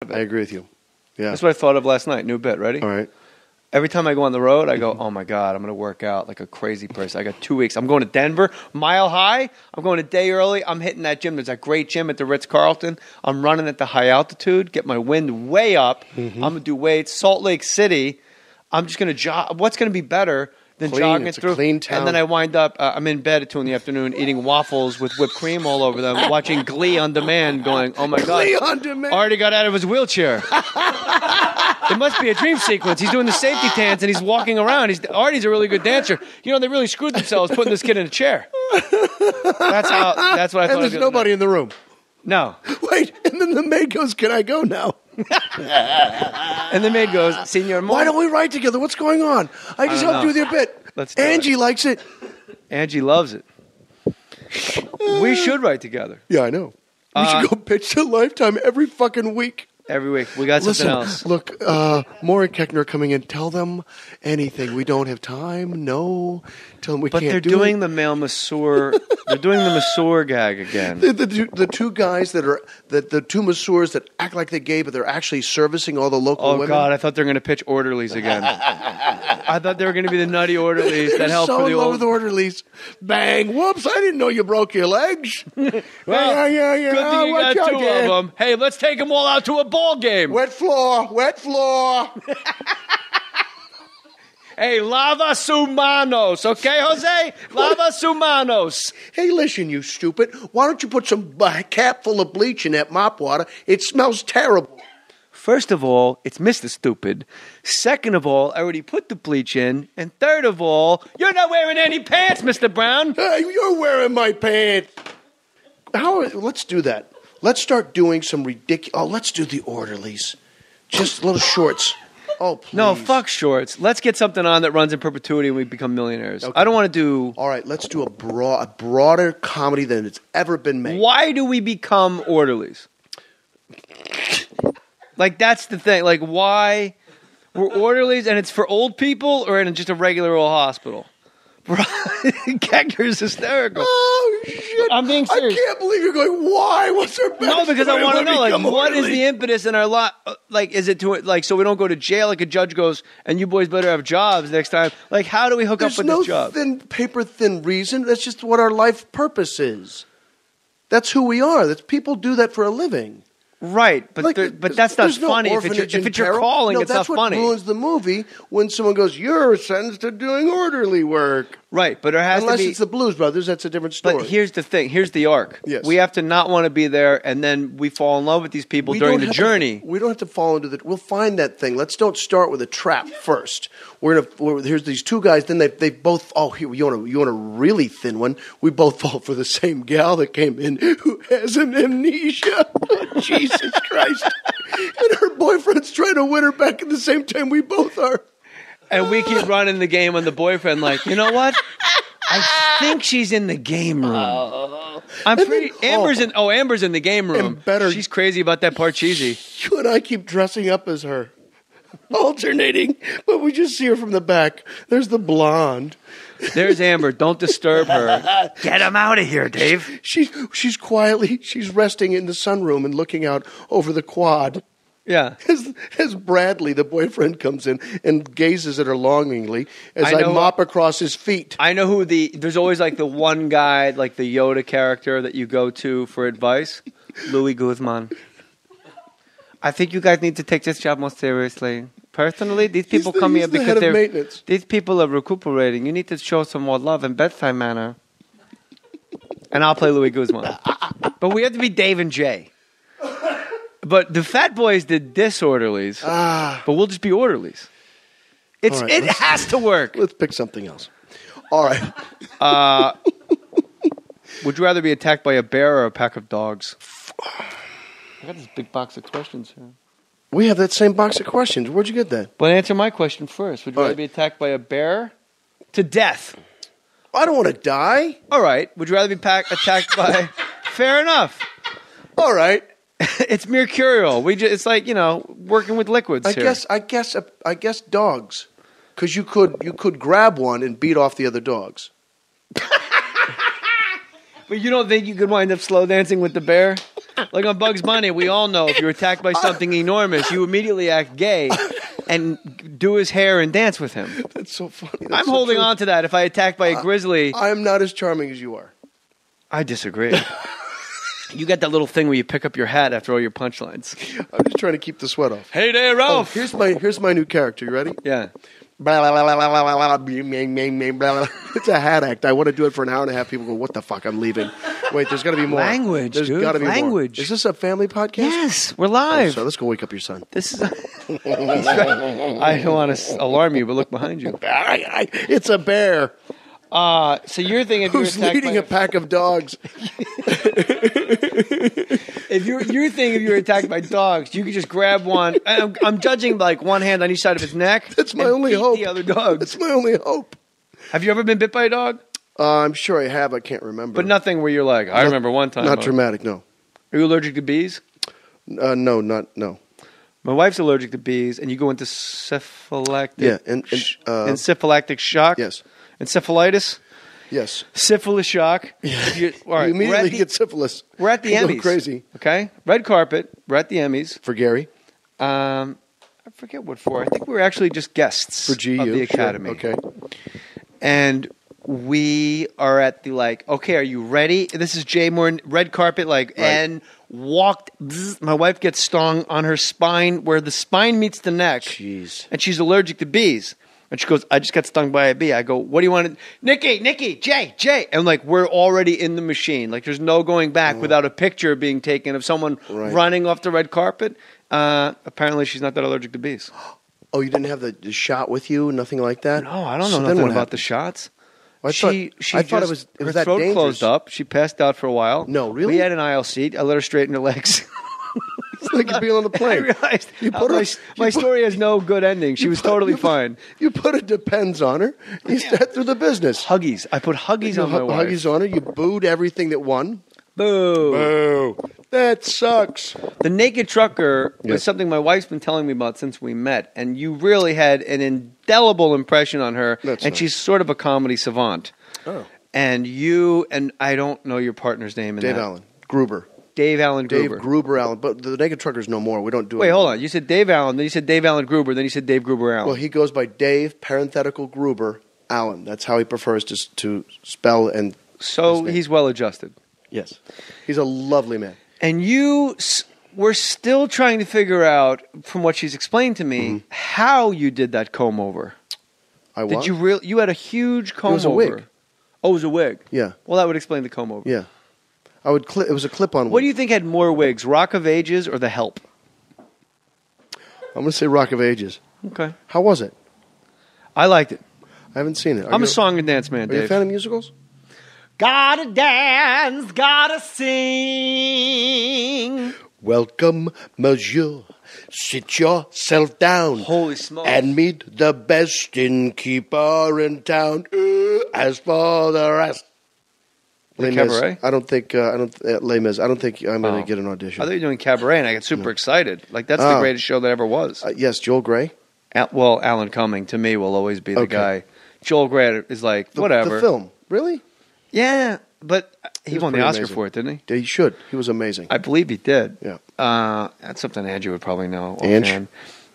I agree with you. Yeah. That's what I thought of last night. New bit. Ready? All right. Every time I go on the road, I go, oh my God, I'm going to work out like a crazy person. I got 2 weeks. I'm going to Denver, Mile High. I'm going a day early. I'm hitting that gym. There's that great gym at the Ritz-Carlton. I'm running at the high altitude, get my wind way up. I'm going to do weights. Salt Lake City, I'm just going to jog. What's going to be better than jogging it's through? A clean town. And then I wind up, I'm in bed at 2 in the afternoon eating waffles with whipped cream all over them, watching Glee on demand going, oh my God. Glee on demand. Already got out of his wheelchair. It must be a dream sequence. He's doing the safety dance and he's walking around. Artie's a really good dancer. You know, they really screwed themselves putting this kid in a chair. That's what I thought. And there's nobody in the room. No. Wait, and then the maid goes, can I go now? And the maid goes, Senor Mohr. Why don't we write together? What's going on? I just helped you with your bit. Let's do Angie likes it. Angie loves it. We should write together. Yeah, I know. We should go pitch to Lifetime every fucking week. Every week. We got something else. Look, Mohr and Koechner are coming in. Tell them anything. We don't have time. No. Tell them we can't do it. But they're doing the male masseur. They're doing the masseur gag again. The two guys the two masseurs that act like they're gay, but they're actually servicing all the local women. Oh, God. I thought they were going to pitch Orderlies again. I thought they were going to be the nutty Orderlies that help for the in love with Orderlies. Bang. Whoops. I didn't know you broke your legs. Well, good thing you got two of them. Hey, let's take them all out to a ball game. Wet floor. Hey, lava su manos, okay, Jose? Lava su manos. Hey, listen, you stupid. Why don't you put some cap full of bleach in that mop water? It smells terrible. First of all, it's Mr. Stupid. Second of all, I already put the bleach in. And third of all, you're not wearing any pants, Mr. Brown. Hey, you're wearing my pants. Let's do that. Let's start doing some ridiculous... Oh, let's do the Orderlies. Just little shorts. Oh, please. No, fuck shorts. Let's get something on that runs in perpetuity and we become millionaires. Okay. I don't want to do... All right, let's do a broader comedy than it's ever been made. Why do we become Orderlies? Like, that's the thing. Like, why... We're Orderlies and it's for old people or in just a regular old hospital? Koechner's hysterical. Oh, shit. I'm being serious. I can't believe you're going, why? What's their best? No, because I want to know, like, what is Orderly? the impetus in our life? Like, is it to, like, so we don't go to jail, like a judge goes, and you boys better have jobs next time? Like, how do we hook up with this job? There's no paper-thin reason. That's just what our life purpose is. That's who we are. People do that for a living. Right, but but that's not funny. If it's your calling, it's not funny. That's what ruins the movie when someone goes, "You're sentenced to doing orderly work." Right, but there has unless to be. It's the Blues Brothers, that's a different story. But here's the thing. Here's the arc. Yes. We have to not want to be there, and then we fall in love with these people during the journey. We don't have to fall into the. We'll find that thing. Let's don't start with a trap first. Here's these two guys. Then they both. Oh, here you want a really thin one. We both fall for the same gal that came in who has an amnesia. Jesus Christ. And her boyfriend's trying to win her back at the same time we both are. And we keep running the game on the boyfriend like, you know what? I think she's in the game room. Amber's in the game room. She's crazy about that part cheesy. You and I keep dressing up as her. Alternating, but we just see her from the back. There's the blonde. There's Amber. Don't disturb her. Get him out of here, Dave. She's quietly, she's resting in the sunroom and looking out over the quad. Yeah. As Bradley, the boyfriend, comes in and gazes at her longingly as I mop across his feet. I know who there's always like the one guy, like the Yoda character that you go to for advice. Louis Guzman. I think you guys need to take this job more seriously. Personally, these people come here because these people are recuperating. You need to show some more love and bedside manner. And I'll play Louis Guzman. But we have to be Dave and Jay. But the Fat Boys did Disorderlies. But we'll just be Orderlies. It has to work. Let's pick something else. All right. Would you rather be attacked by a bear or a pack of dogs? I got this big box of questions here. We have that same box of questions. Where'd you get that? But answer my question first. Would you rather be attacked by a bear to death? I don't want to die. All right. Would you rather be attacked by... Fair enough. All right. It's mercurial. It's like, working with liquids here. I guess dogs. Because you could grab one and beat off the other dogs. But you don't think you could wind up slow dancing with the bear? Like on Bugs Bunny, we all know if you're attacked by something enormous, you immediately act gay and do his hair and dance with him. That's so funny. I'm holding on to that. If I attacked by a grizzly, I am not as charming as you are. I disagree. You got that little thing where you pick up your hat after all your punchlines. I'm just trying to keep the sweat off. Hey there, Ralph. Here's my new character. You ready? Yeah. Blah, blah, blah, blah, blah, blah, blah, blah, blah. It's a hat act. I want to do it for an hour and a half. People go, "What the fuck? I'm leaving." Wait, there's got to be more. Language, There's dude. got to be Language. more. Is this a family podcast? Yes, we're live. So let's go wake up your son. This is. I don't want to alarm you, but look behind you. It's a bear. So you're thinking if Who's you're leading a pack of dogs? If you're thinking if you're attacked by dogs, you could just grab one. I'm judging like one hand on each side of his neck. That's my and only beat hope. The other dogs. That's my only hope. Have you ever been bit by a dog? I'm sure I have. I can't remember. But nothing where you're like, I remember one time. Not dramatic. No. Are you allergic to bees? No. No. My wife's allergic to bees, and you go into syphilactic. Yeah. Encephalitic shock. Yes. Encephalitis. Yes. Syphilis shock. You All right, immediately get syphilis. We're at the You go Emmys. crazy. Okay? Red carpet. We're at the Emmys. For Gary. I forget what for. I think we were actually just guests For GU. of the Academy. Sure. Okay. And we are at the okay, are you ready? This is Jay Mohr, red carpet, and walked. My wife gets stung on her spine where the spine meets the neck. Jeez. And she's allergic to bees. And she goes, I just got stung by a bee. I go, what do you want to... Nikki, Jay. And we're already in the machine. There's no going back without a picture being taken of someone running off the red carpet. Apparently she's not that allergic to bees. Oh, you didn't have the shot with you? Nothing like that? No, I don't know nothing about the shots. Well, I thought it was her that throat dangerous. closed up. She passed out for a while. No, really? We had an aisle seat. I let her straighten her legs. It's like you're being on the I plane. realized You put my story has no good ending. She was totally fine. You put a Depends on her. You sat through the business. Huggies. I put Huggies on my wife. Huggies on her. You booed everything that won. Boo. Boo. That sucks. The Naked Trucker was something my wife's been telling me about since we met, and you really had an indelible impression on her. That's and nice. she's sort of a comedy savant. Oh. And you and I don't know your partner's name. Dave Allen. Gruber. Dave Allen Gruber. Dave Gruber Allen. But the Naked Trucker's no more. We don't do it. Wait, hold on. You said Dave Allen, then you said Dave Allen Gruber, then you said Dave Gruber Allen. Well, he goes by Dave, parenthetical Gruber, Allen. That's how he prefers to spell and... So he's well adjusted. Yes. He's a lovely man. And we're still trying to figure out, from what she's explained to me, how you did that comb over. Did You had a huge comb over. It was a wig. Oh, it was a wig. Yeah. Well, that would explain the comb over. Yeah. It was a clip-on wig. What do you think had more wigs, Rock of Ages or The Help? I'm going to say Rock of Ages. Okay. How was it? I liked it. I haven't seen it. I'm a song and dance man, Are you a Dave. fan of musicals? Gotta dance, gotta sing. Welcome, monsieur. Sit yourself down. Holy smokes. And meet the best innkeeper in town. As for the rest. Les Mis. Cabaret? Les Mis. I don't think I'm going to get an audition. I thought you were doing Cabaret, and I got super excited. That's the greatest show that ever was. Yes, Joel Grey. Alan Cumming, to me, will always be the guy. Joel Grey is whatever. The film. Really? Yeah, but he was won the pretty Oscar amazing. for it, didn't he? He should. He was amazing. I believe he did. Yeah. That's something Andrew would probably know. Ange? Offhand.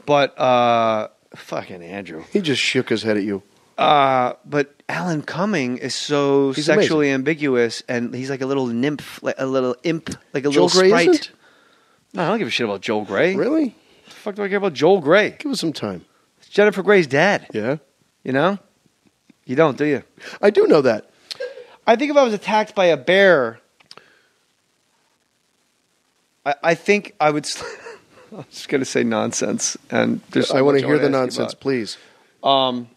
But fucking Andrew. He just shook his head at you. But Alan Cumming is so He's sexually ambiguous, and he's like a little nymph, like a little imp, like a Joel little Grey sprite. isn't? No, I don't give a shit about Joel Grey. Really? The fuck do I care about Joel Grey? Give us some time. It's Jennifer Grey's dad. Yeah? You know? You don't, do you? I do know that. I think if I was attacked by a bear, I think I would. I'm just going to say nonsense, and there's. I want to hear the nonsense, please. And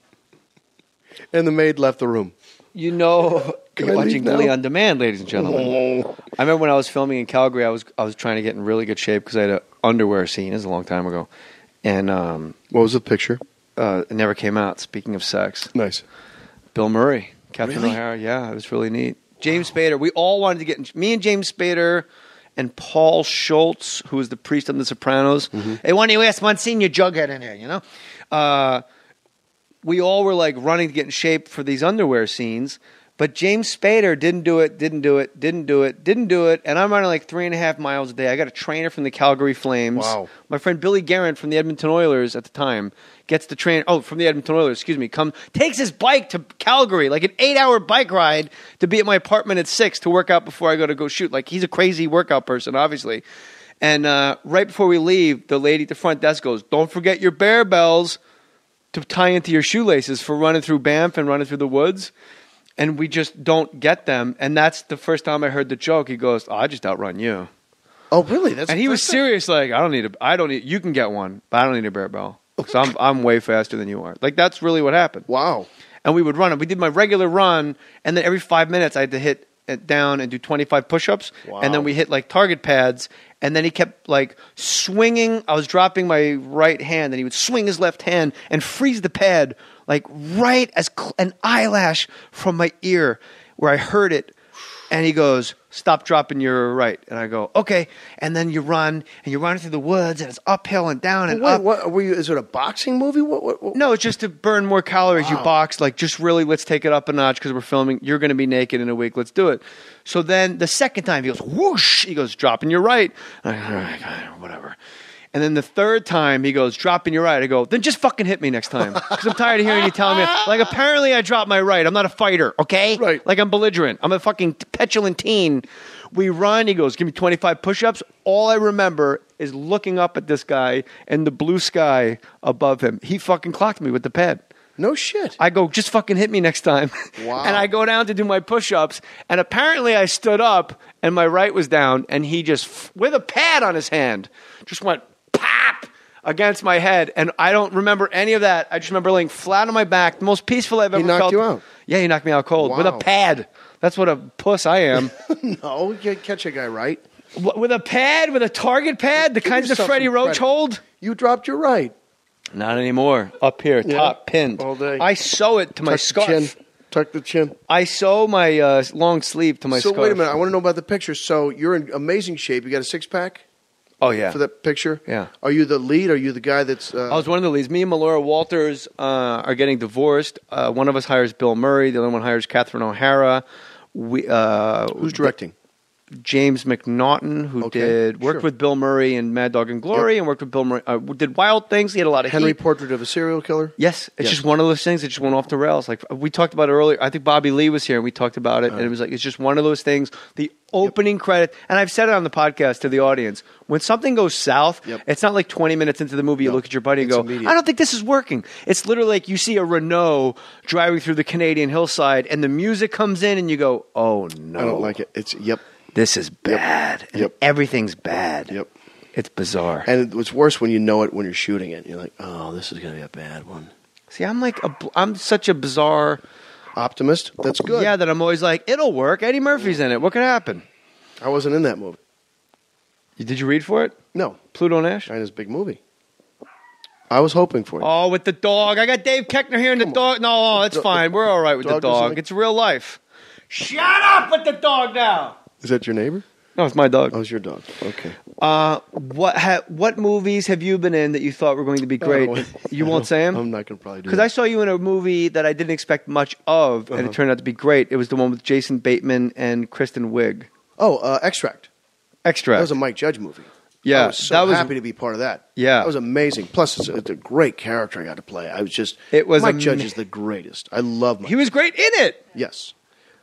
the maid left the room. You know, Can you're I leave watching now? Glee on Demand, ladies and gentlemen. I remember when I was filming in Calgary, I was trying to get in really good shape because I had an underwear scene. This is a long time ago, and What was the picture? it never came out. Speaking of sex, Nice. Bill Murray, Captain Really? O'Hara. Yeah, it was really neat. James Spader. We all wanted to get in, me and James Spader and Paul Schultz, who was the priest on The Sopranos. Hey, why don't you ask Monsignor Jughead in here? You know, we all were running to get in shape for these underwear scenes. But James Spader didn't do it, and I'm running like 3.5 miles a day. I got a trainer from the Calgary Flames. Wow. My friend Billy Guerin from the Edmonton Oilers at the time gets the train. Oh, from the Edmonton Oilers, excuse me. Takes his bike to Calgary, like an 8-hour bike ride to be at my apartment at 6 to work out before I go shoot. Like he's a crazy workout person, obviously. And right before we leave, the lady at the front desk goes, "Don't forget your bear bells to tie into your shoelaces for running through Banff and running through the woods." And we just don't get them. And that's the first time I heard the joke. He goes, "Oh, I just outrun you." Oh, really? And he was serious. Like, I don't need. You can get one, but I don't need a bear bell. So I'm way faster than you are. Like, that's really what happened. Wow. And we would run. We did my regular run, and then every 5 minutes I had to hit it down and do 25 push-ups. Wow. And then we hit like target pads. And then he kept like swinging. I was dropping my right hand, and he would swing his left hand and freeze the pad like right as an eyelash from my ear where I heard it. And he goes, "Stop dropping your right." And I go, "Okay." And then you run, and you're running through the woods, and it's uphill and down and up. What were you? Is it a boxing movie? What? No, it's just to burn more calories. Wow. You box, like, just really, let's take it up a notch because we're filming. You're going to be naked in a week. Let's do it. So then the second time, he goes, whoosh. He goes, "Dropping your right." I go, "All right, whatever." And then the third time, he goes, "Dropping your right." I go, "Then just fucking hit me next time." Because I'm tired of hearing you telling me. Like, apparently I dropped my right. I'm not a fighter, okay? Right. Like, I'm belligerent. I'm a fucking petulant teen. We run. He goes, "Give me 25 push-ups." All I remember is looking up at this guy and the blue sky above him. He fucking clocked me with the pad. No shit. I go, "Just fucking hit me next time." Wow. And I go down to do my push-ups, and apparently I stood up, and my right was down, and he just, with a pad on his hand, just went pop against my head. And I don't remember any of that. I just remember laying flat on my back, the most peaceful I've ever felt. He knocked you out? Yeah, he knocked me out cold. Wow. With a pad. That's what a puss I am. No, you catch a guy right. With a pad, with a target pad, the kinds that yourself Freddie some Roach credit. hold. You dropped your right. Not anymore. Up here, top pinned. all day. I sew it to my Tuck scarf. the chin. Tuck the chin. I sew my long sleeve to my So scarf. wait a minute. I want to know about the picture. So you're in amazing shape. You got a six-pack Oh, yeah. for that picture? Yeah. Are you the lead? Are you the guy that's... I was one of the leads. Me and Melora Walters are getting divorced. One of us hires Bill Murray. The other one hires Catherine O'Hara. Who's directing? James McNaughton, who worked with Bill Murray in Mad Dog and Glory, and worked with Bill Murray. Did Wild Things. He had a lot of Henry heat. Portrait of a Serial Killer? Yes, it's just one of those things that just went off the rails. Like we talked about it earlier. I think Bobby Lee was here, and we talked about it, and it was like it's just one of those things. The opening credit, and I've said it on the podcast to the audience. When something goes south, it's not like 20 minutes into the movie, you look at your buddy and go, immediate. "I don't think this is working." It's literally like you see a Renault driving through the Canadian hillside, and the music comes in, and you go, "Oh no, I don't like it. It's this is bad." And everything's bad. Yep. It's bizarre. And it's worse when you know it when you're shooting it. You're like, "Oh, this is going to be a bad one." See, I'm such a bizarre Optimist? That's good. Yeah, that I'm always like, it'll work. Eddie Murphy's in it. What could happen? I wasn't in that movie. Did you read for it? No. Pluto Nash? China's big movie. I was hoping for it. Oh, with the dog. I got Dave Koechner here and the dog. No, it's fine. We're all right with the dog. It's real life. Shut up with the dog now. Is that your neighbor? No, it's my dog. Oh, it's your dog. Okay. What movies have you been in that you thought were going to be great? You won't say them? I'm not going to probably do Because I saw you in a movie that I didn't expect much of, and it turned out to be great. It was the one with Jason Bateman and Kristen Wiig. Oh, Extract. Extract. That was a Mike Judge movie. Yeah. I was so happy to be part of that. Yeah. That was amazing. Plus, it's a great character I got to play. Mike Judge is the greatest. I love Mike. He was great in it. Yes.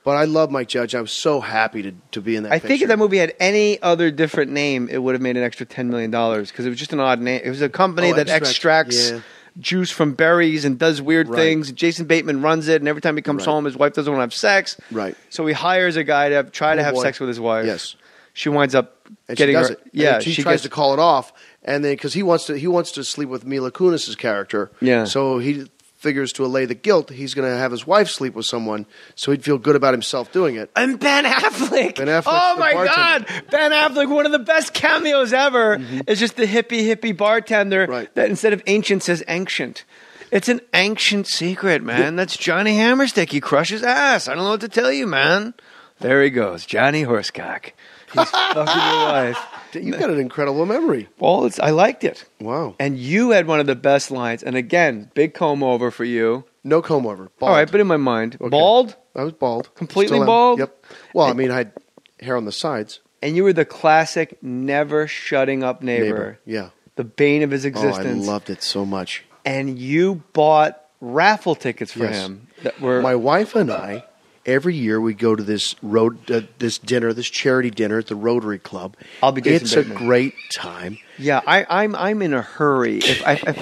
But I love Mike Judge. I was so happy to be in that picture. think if that movie had any other different name, it would have made an extra $10 million because it was just an odd name. It was a company that extracts juice from berries and does weird things. Jason Bateman runs it, and every time he comes home, his wife doesn't want to have sex. Right. So he hires a guy to try to have sex with his wife. Yes. She winds up and getting she does her. it. Yeah, and she tries to call it off, and then because he wants to sleep with Mila Kunis's character. Yeah. So he figures to allay the guilt, he's going to have his wife sleep with someone, so he'd feel good about himself doing it. And Ben Affleck. Ben Affleck's oh the my bartender. God, Ben Affleck, one of the best cameos ever. Is just the hippie bartender that instead of ancient says ancient. It's an ancient secret, man. That's Johnny Hammerstick. He crushes ass. I don't know what to tell you, man. There he goes, Johnny Horsecock. He's fucking your wife. You got an incredible memory. Well, I liked it. Wow. And you had one of the best lines. And again, big comb over for you. No comb over. Bald. All right, but in my mind. Okay. Bald? I was bald. Completely Still am. bald? Yep. Well, I mean, I had hair on the sides. And you were the classic never shutting up neighbor. Yeah. The bane of his Oh, existence. I loved it so much. And you bought raffle tickets for Yes. him. That were My wife and I, every year we go to this this charity dinner at the Rotary Club. I'll be Jason It's Bateman. a great time. Yeah, I'm in a hurry. If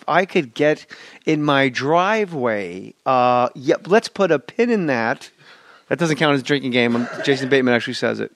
I could get in my driveway, let's put a pin in that. That doesn't count as a drinking game. Jason Bateman actually says it.